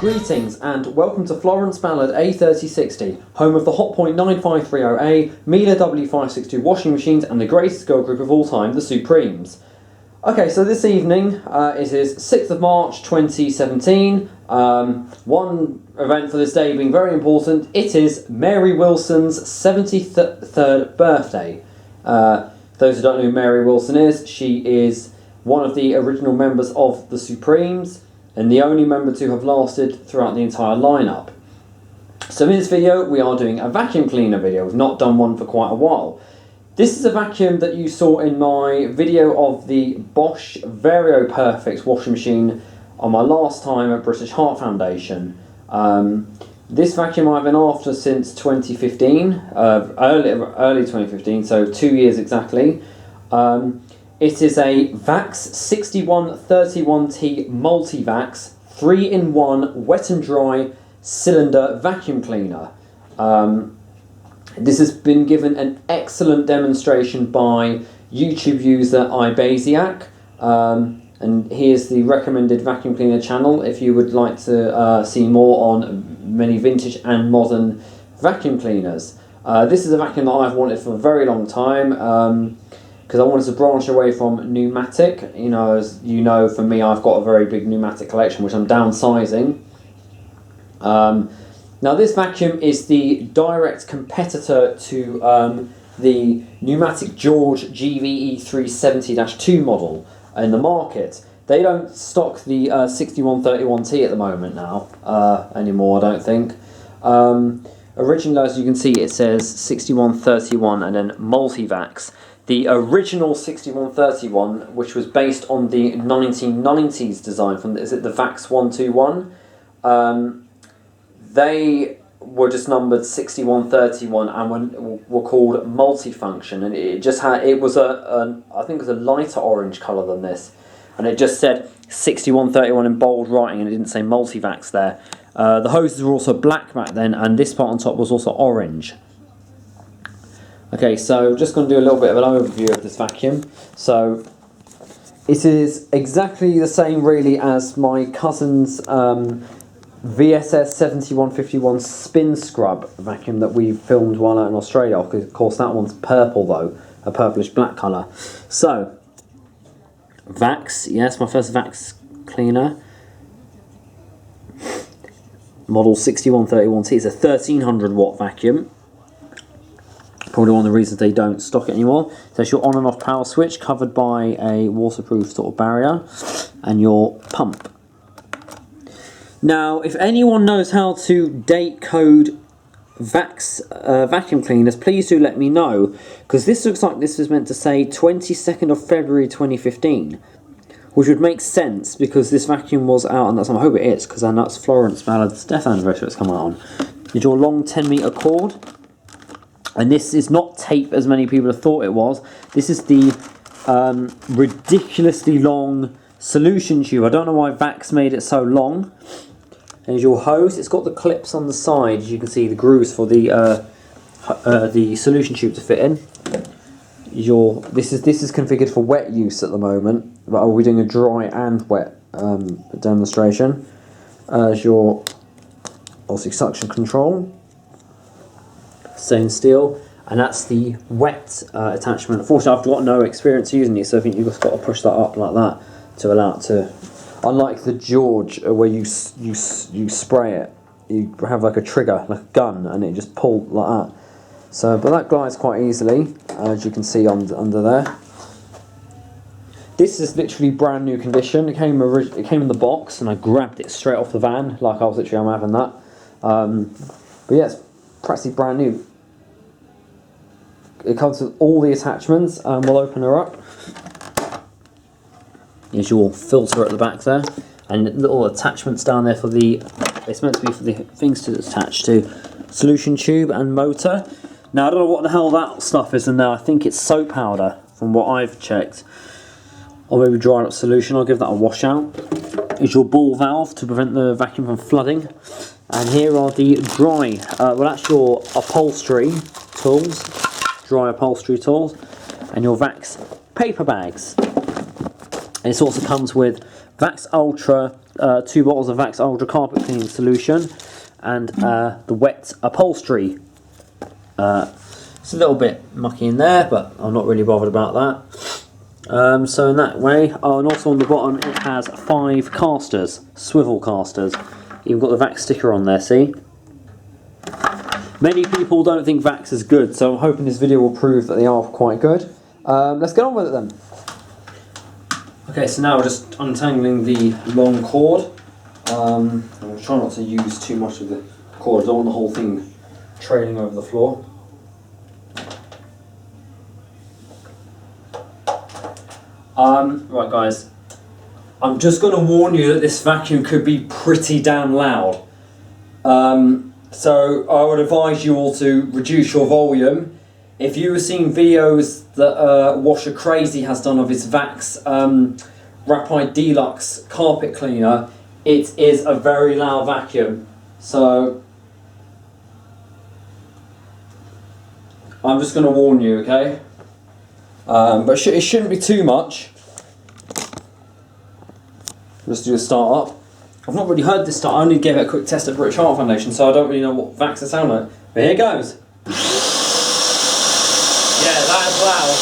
Greetings and welcome to Florence Ballard A3060, home of the Hotpoint 9530A, Miele W562 washing machines and the greatest girl group of all time, the Supremes. Okay, so this evening, it is 6th of March 2017, one event for this day being very important. It is Mary Wilson's 73rd birthday. Those who don't know who Mary Wilson is, she is one of the original members of the Supremes, and the only member to have lasted throughout the entire lineup. So in this video we are doing a vacuum cleaner video. We've not done one for quite a while. This is a vacuum that you saw in my video of the Bosch Vario Perfect washing machine on my last time at British Heart Foundation. This vacuum I've been after since 2015, early 2015, so 2 years exactly. It is a VAX 6131T Multivax 3-in-1 wet and dry cylinder vacuum cleaner. This has been given an excellent demonstration by YouTube user iBasiac, and here's the recommended vacuum cleaner channel if you would like to see more on many vintage and modern vacuum cleaners. This is a vacuum that I've wanted for a very long time. Because I wanted to branch away from pneumatic. You know, as you know, for me, I've got a very big pneumatic collection, which I'm downsizing. Now, this vacuum is the direct competitor to the pneumatic George GVE 370-2 model in the market. They don't stock the 6131T at the moment now, anymore, I don't think. Originally, as you can see, it says 6131 and then Multivax. The original 6131, which was based on the 1990s design from, is it the VAX 121? They were just numbered 6131 and were called Multifunction, and it just had, it was I think it was a lighter orange colour than this, and it just said 6131 in bold writing and it didn't say Multivax there. The hoses were also black back then, and this part on top was also orange. Okay, so just going to do a little bit of an overview of this vacuum. So it is exactly the same really as my cousin's VSS 7151 spin scrub vacuum that we filmed while out in Australia. Of course that one's purple though, a purplish black colour. So, VAX, yes, my first VAX cleaner. Model 6131T, it's a 1300 watt vacuum. Probably one of the reasons they don't stock it anymore. So it's your on and off power switch covered by a waterproof sort of barrier and your pump. Now, if anyone knows how to date code VAX vacuum cleaners, please do let me know, because this looks like this was meant to say 22nd of February 2015, which would make sense because this vacuum was out, and that's, I hope it is, because then that's Florence Ballard's death anniversary it's come out on. Is your long 10-metre cord. And this is not tape as many people have thought it was. This is the ridiculously long solution tube. I don't know why VAX made it so long. There's your hose. It's got the clips on the side. As you can see, the grooves for the solution tube to fit in. This is configured for wet use at the moment, but I'll be doing a dry and wet demonstration. As your obviously suction control. Stainless steel, and that's the wet attachment. Unfortunately, I've got no experience using it, so I think you've just got to push that up like that to allow it to. Unlike the George, where you spray it, you have like a trigger, like a gun, and it just pulls like that. So, but that glides quite easily, as you can see under there. This is literally brand new condition. It came in the box, and I grabbed it straight off the van, like I was literally, I'm having that. But yeah, it's practically brand new. It comes with all the attachments, and we'll open her up. Here's your filter at the back there, and little attachments down there for the, it's meant to be for the things to attach to solution tube and motor. Now I don't know what the hell that stuff is in there. I think it's soap powder from what I've checked, or maybe dried up solution. I'll give that a wash out. Here's your ball valve to prevent the vacuum from flooding, and here are the dry, well that's your upholstery tools. Dry upholstery tools, and your VAX paper bags. And this also comes with VAX Ultra 2 bottles of VAX Ultra Carpet Cleaning Solution, and the wet upholstery. It's a little bit mucky in there, but I'm not really bothered about that. So in that way, oh, and also on the bottom it has 5 casters, swivel casters. You've got the VAX sticker on there, see? Many people don't think VAX is good, so I'm hoping this video will prove that they are quite good. Let's get on with it then. Okay, so now we're just untangling the long cord. I'm going to try not to use too much of the cord. I don't want the whole thing trailing over the floor. Right guys, I'm just going to warn you that this vacuum could be pretty damn loud. So I would advise you all to reduce your volume. If you were seeing videos that Washer Crazy has done of his VAX Rapide Deluxe carpet cleaner, it is a very loud vacuum. So I'm just going to warn you, okay? But it shouldn't be too much. Let's do a start up. I've not really heard this start. I only gave it a quick test at British Heart Foundation, so I don't really know what VAX sound like. But here goes. Yeah, that is loud.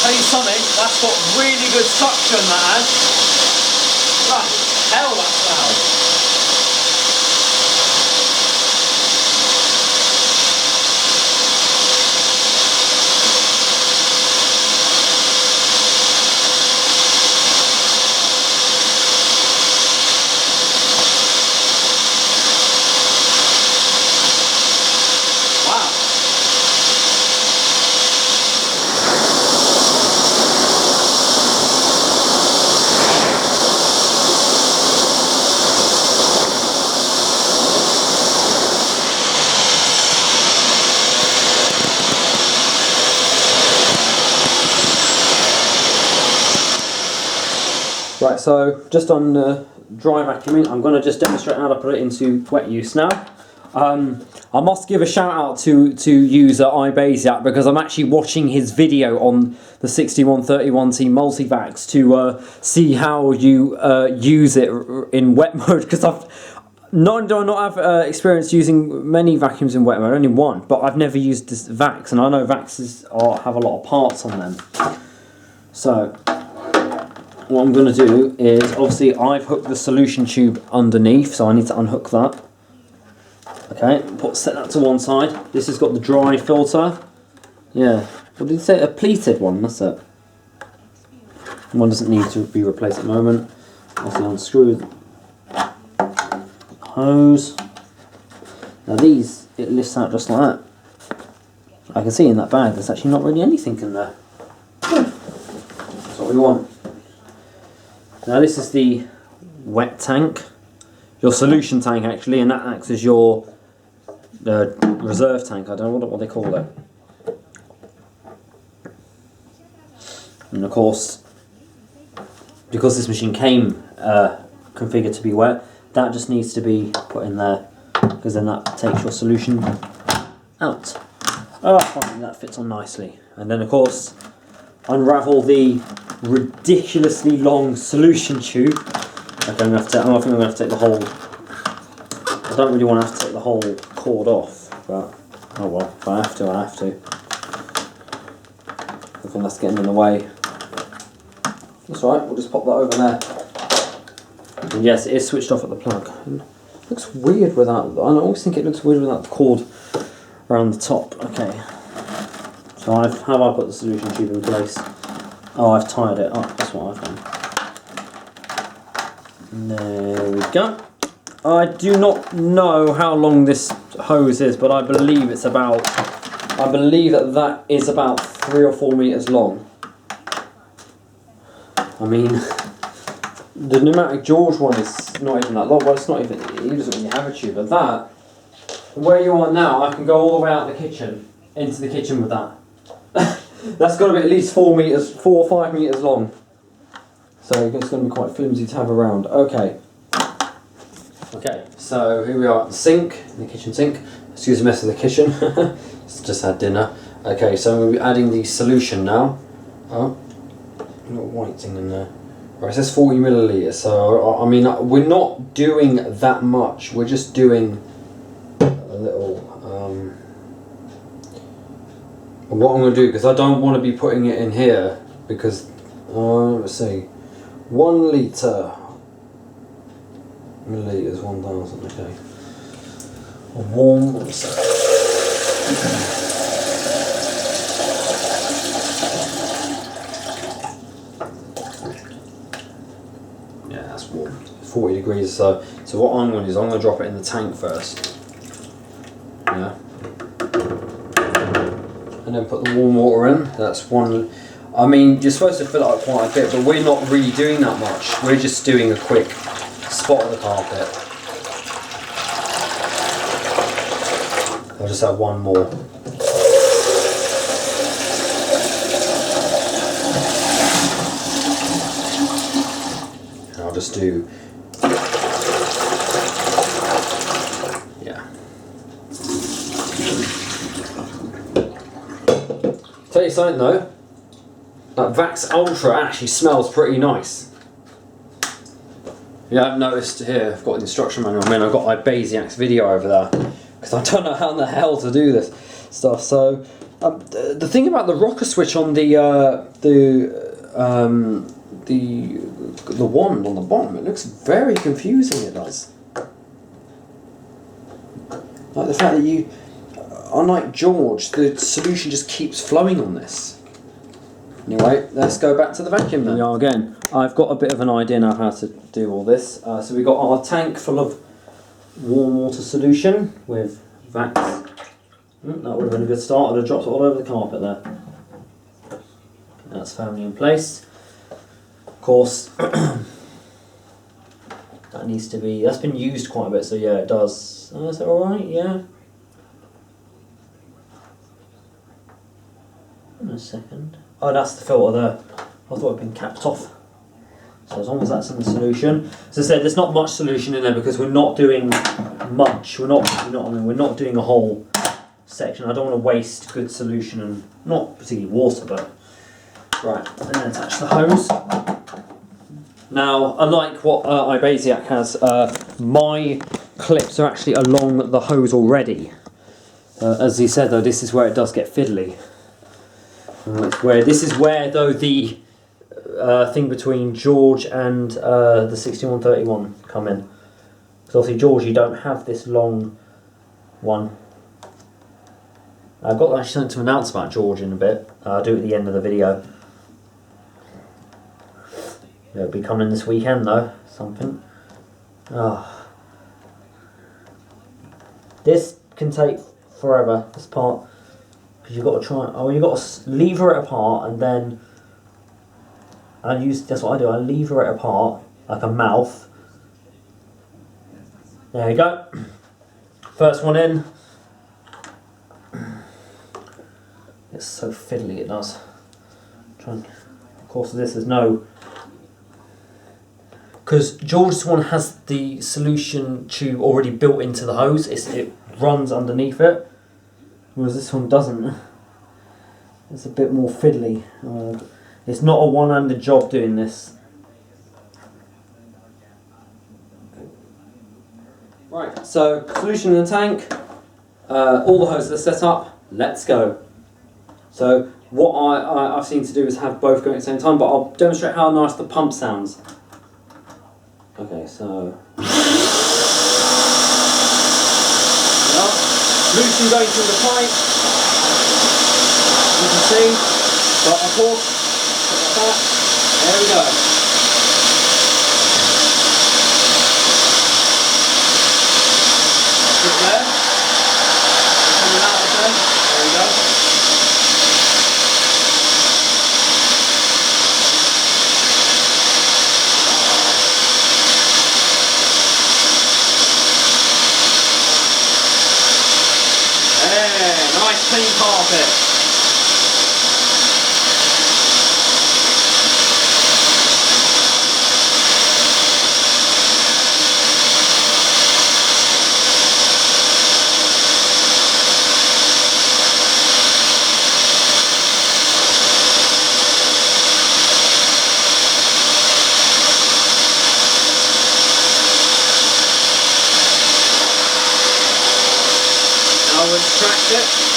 Tell you something, that's got really good suction, that has. Bloody hell, that's loud. Right, so just on dry vacuuming, I'm going to just demonstrate how to put it into wet use now. I must give a shout out to user iBasiac, because I'm actually watching his video on the 6131T Multivax to see how you use it in wet mode, because not do I not have experience using many vacuums in wet mode, only one, but I've never used this VAX, and I know VAXs have a lot of parts on them. So what I'm going to do is, obviously I've hooked the solution tube underneath, so I need to unhook that. Okay, set that to one side. This has got the dry filter. Yeah, what did it say? A pleated one, that's it. One doesn't need to be replaced at the moment. Also unscrew the hose. Now these, it lifts out just like that. I can see in that bag there's actually not really anything in there. That's what we want. Now this is the wet tank, your solution tank actually, and that acts as your reserve tank. I don't know what they call it. And of course, because this machine came configured to be wet, that just needs to be put in there, because then that takes your solution out. Oh, I think that fits on nicely. And then of course, unravel the ridiculously long solution tube. Okay, I think I'm going to have to take the whole. I don't really want to have to take the whole cord off, but oh well, if I have to, I have to. I think that's getting in the way. That's alright, we'll just pop that over there. And yes, it is switched off at the plug. It looks weird without. I always think it looks weird without the cord around the top. Okay. So have I put the solution tube in place? Oh, I've tied it up, that's what I've done. There we go. I do not know how long this hose is, but I believe that is about 3 or 4 meters long. I mean, the pneumatic George one is not even that long. Well, it's not even, he doesn't really have a tube, but that, where you are now, I can go all the way out the kitchen, into the kitchen with that. That's got to be at least 4 or 5 meters long. So it's going to be quite flimsy to have around. Okay. Okay, so here we are at the sink, the kitchen sink. Excuse the mess of the kitchen. Just had dinner. Okay, so we'll be adding the solution now. Oh, got a white thing in there. Right, it says 40 millilitres. So I mean, we're not doing that much. We're just doing a little. What I'm going to do, because I don't want to be putting it in here, because let's see, 1 litre. Millilitres, 1000. Okay. A warm. Yeah, that's warm. 40 degrees. So what I'm going to do is I'm going to drop it in the tank first. Yeah. And then put the warm water in. That's 1. I mean, you're supposed to fill it up quite a bit, but we're not really doing that much. We're just doing a quick spot of the carpet. I'll just have 1 more. And I'll just do, yeah. Tell you something though, that VAX Ultra actually smells pretty nice. Yeah, I've noticed here, I've got the instruction manual. I mean, I've got my Basiac's video over there, because I don't know how in the hell to do this stuff. So, the thing about the rocker switch on the wand on the bottom, it looks very confusing. It does. Like the fact that you, unlike George, the solution just keeps flowing on this. Anyway, let's go back to the vacuum then. Here we are again. I've got a bit of an idea now how to do all this. So we've got our tank full of warm water solution with VAX. That would have been a good start. I'd have dropped it all over the carpet there. That's firmly in place. Of course, that needs to be, that's been used quite a bit, so yeah, it does. Is that alright? Yeah. In a second. Oh, that's the filter there. I thought it had been capped off. So as long as that's in the solution. As I said, there's not much solution in there because we're not doing much. We're not doing a whole section. I don't want to waste good solution, and not particularly water, but right. And then attach the hose. Now, unlike what iBasiac has, my clips are actually along the hose already. As he said though, this is where it does get fiddly. This is where though the thing between George and the 6131 come in. Because obviously George, you don't have this long one. I've got actually something to announce about George in a bit. I'll do it at the end of the video. It'll be coming this weekend though, something. Oh. This can take forever, this part. Because you've got to try, you've got to lever it apart, and then that's what I do, I lever it apart like a mouth. There you go. First one in. It's so fiddly it does. Of course this is no, because George's one has the solution tube already built into the hose, it runs underneath it. Whereas this one doesn't. It's a bit more fiddly. It's not a one-handed job doing this. Right, so solution in the tank, all the hoses are set up, let's go. So what I've seen to do is have both going at the same time, but I'll demonstrate how nice the pump sounds. Okay, so... solution going through the pipe, you can see, but of course, like that, there we go. Sit there, coming out of there, there we go. Nice clean carpet. I'll extract it.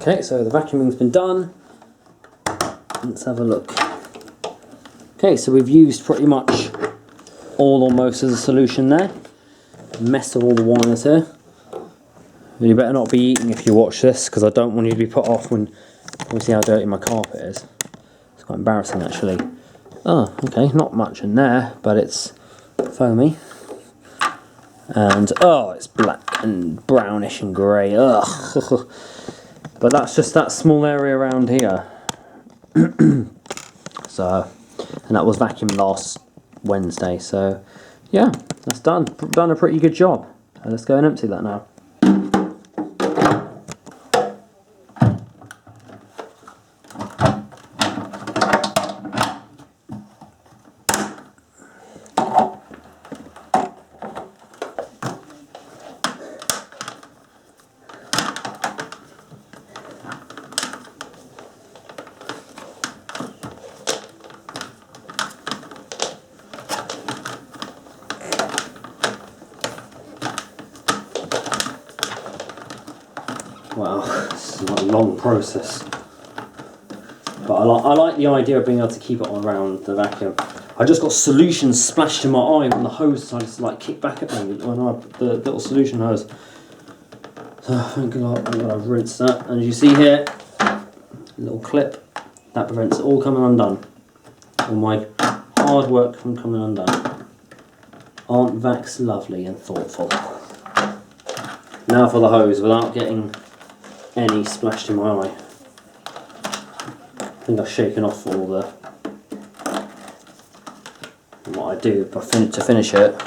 Okay, so the vacuuming's been done. Let's have a look. Okay, so we've used pretty much all or most of the solution there. Messed up all the wires here. You better not be eating if you watch this, because I don't want you to be put off when you see how dirty my carpet is. It's quite embarrassing actually. Oh, okay, not much in there, but it's foamy. And oh, it's black and brownish and grey. Ugh. But that's just that small area around here. So, and that was vacuumed last Wednesday. So, yeah, that's done. Done a pretty good job. So let's go and empty that now. Wow, this is a long process. But I like the idea of being able to keep it on around the vacuum. I just got solution splashed in my eye when the hose decided to like kick back at me when I put the little solution hose. So thank God I've rinsed that. And as you see here, a little clip, that prevents it all coming undone. All my hard work from coming undone. Aren't VAX lovely and thoughtful? Now for the hose without getting any splashed in my eye. I think I've shaken off all the... And what I do to finish it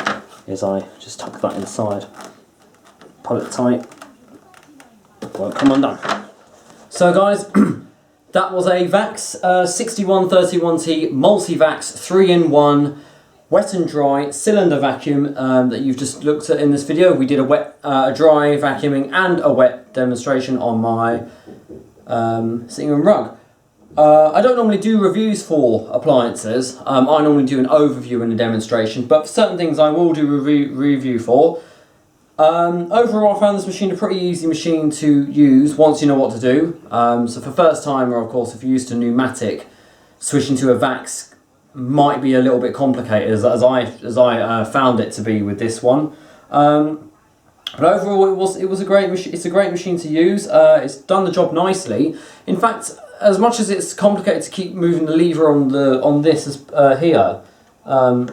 is I just tuck that inside, pull it tight, won't come undone. So guys, that was a VAX 6131T Multivax 3-in-1 wet and dry cylinder vacuum that you've just looked at in this video. We did a dry vacuuming and a wet demonstration on my sitting room rug. I don't normally do reviews for appliances. I normally do an overview and a demonstration, but for certain things I will do a review for. Overall I found this machine a pretty easy machine to use once you know what to do. So for first timer, of course, if you're used to pneumatic, switching to a VAX might be a little bit complicated as I found it to be with this one. But overall it was a great machine. It's a great machine to use. It's done the job nicely. In fact, as much as it's complicated to keep moving the lever on this here, oh,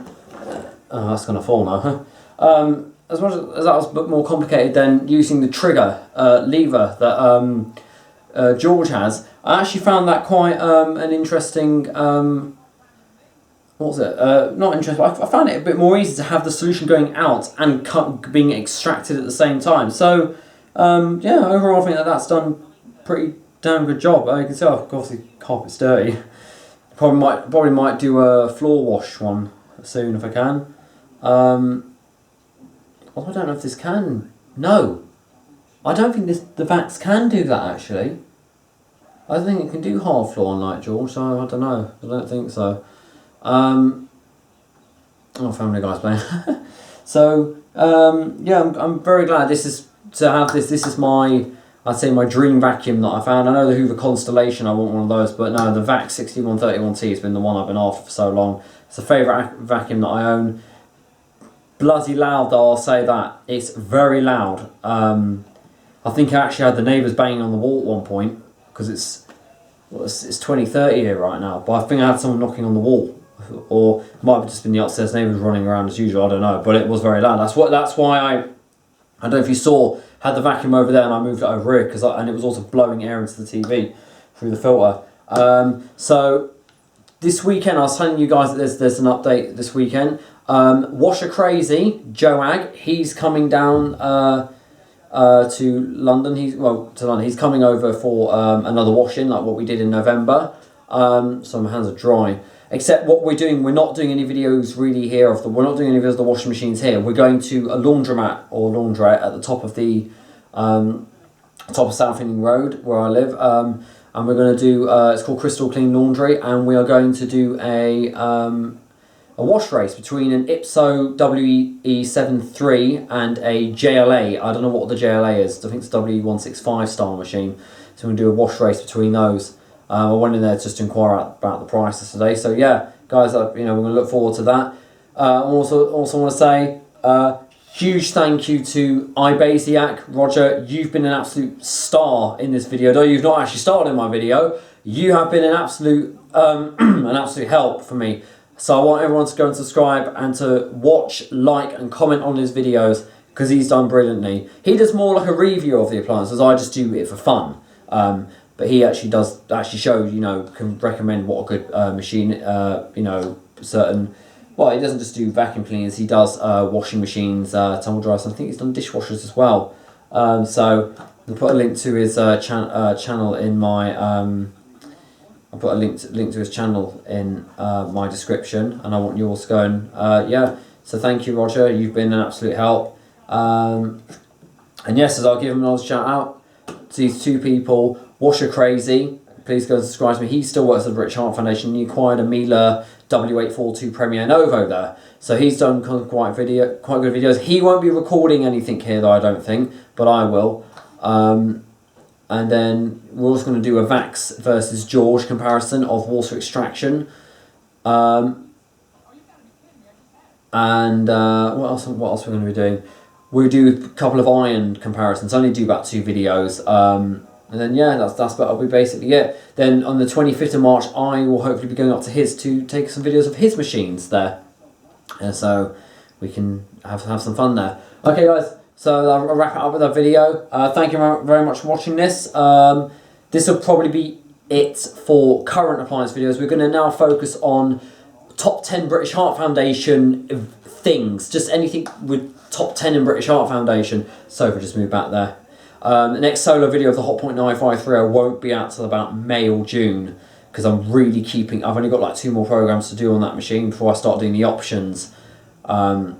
that's gonna fall now. Huh? As much as that was a bit more complicated than using the trigger lever that George has, I actually found that quite an interesting. What was it? Not interesting. I found it a bit more easy to have the solution going out and being extracted at the same time. So yeah, overall I think that's done pretty damn good job. You can see, obviously, the carpet's dirty. Probably might do a floor wash one soon if I can. Oh, I don't know if this can. No, I don't think the VAX can do that actually. I don't think it can do hard floor like George, so I don't know. I don't think so. Oh, Family Guy's playing. So yeah, I'm very glad to have this. This is my I'd say my dream vacuum that I found. I know the Hoover Constellation, I want one of those, but no, the VAX 6131T has been the one I've been after for so long. It's a favourite vacuum that I own. Bloody loud though, I'll say that. It's very loud. I think I actually had the neighbours banging on the wall at one point, because it's 20:30 here right now, but I think I had someone knocking on the wall. Or it might have just been the upstairs neighbours running around as usual, I don't know, but it was very loud. That's why I don't know if you saw, had the vacuum over there and I moved it over here, and it was also blowing air into the TV through the filter. So this weekend, I was telling you guys that there's an update this weekend. Washer Crazy, Joag, he's coming down to London. He's coming over for another wash-in, like what we did in November. So my hands are dry. Except what we're doing, we're not doing any videos really here we're not doing any videos of the washing machines here. We're going to a laundromat or laundrette at the top of the top of South Ealing Road where I live, and we're going to do it's called Crystal Clean Laundry, and we are going to do a wash race between an Ipso WE73 and a JLA. I don't know what the JLA is. I think it's WE165 style machine. So we're going to do a wash race between those. I went in there just to inquire about the prices today. So yeah, guys, we're going to look forward to that. Also want to say huge thank you to iBasiac. Roger, you've been an absolute star in this video. Though you've not actually starred in my video, you have been an absolute help for me. So I want everyone to go and subscribe and to watch, like and comment on his videos, because he's done brilliantly. He does more like a review of the appliances. I just do it for fun. But he actually does show, can recommend what a good machine, certain. Well, he doesn't just do vacuum cleaners. He does washing machines, tumble dryers. I think he's done dishwashers as well. So I'll put a link to his channel in my. I'll put a link to his channel in my description, and I want you all to go and yeah. So thank you, Roger. You've been an absolute help. And yes, as I'll give him another shout out to these two people. Washer Crazy, please go and subscribe to me. He still works at the British Heart Foundation. He acquired a Miele W842 Premier Novo there. So he's done quite good videos. He won't be recording anything here though, I don't think, but I will. And then we're also going to do a VAX versus George comparison of water extraction. And what else are we going to be doing? We'll do a couple of iron comparisons. I only do about 2 videos. And then yeah, that'll be basically it. Then on the 25th of March, I will hopefully be going up to his to take some videos of his machines there. And so we can have some fun there. Okay guys, so I'll wrap it up with that video. Thank you very much for watching this. This will probably be it for current appliance videos. We're going to now focus on top 10 British Heart Foundation things. Just anything with top 10 in British Heart Foundation. Sofa just moved back there. The next solo video of the Hotpoint 9530 won't be out till about May or June, because I'm really I've only got like 2 more programs to do on that machine before I start doing the options. And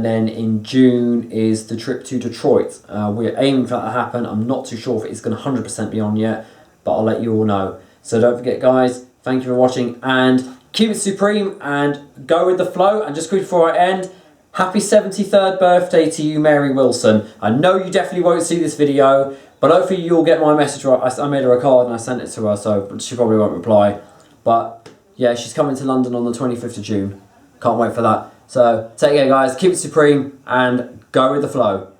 then in June is the trip to Detroit. We're aiming for that to happen. I'm not too sure if it's going to 100% be on yet, but I'll let you all know. So don't forget guys, thank you for watching, and keep it supreme and go with the flow. And just quickly before I end, happy 73rd birthday to you, Mary Wilson. I know you definitely won't see this video, but hopefully you'll get my message right. I made her a card and I sent it to her, so she probably won't reply. But yeah, she's coming to London on the 25th of June. Can't wait for that. So take care guys, keep it supreme and go with the flow.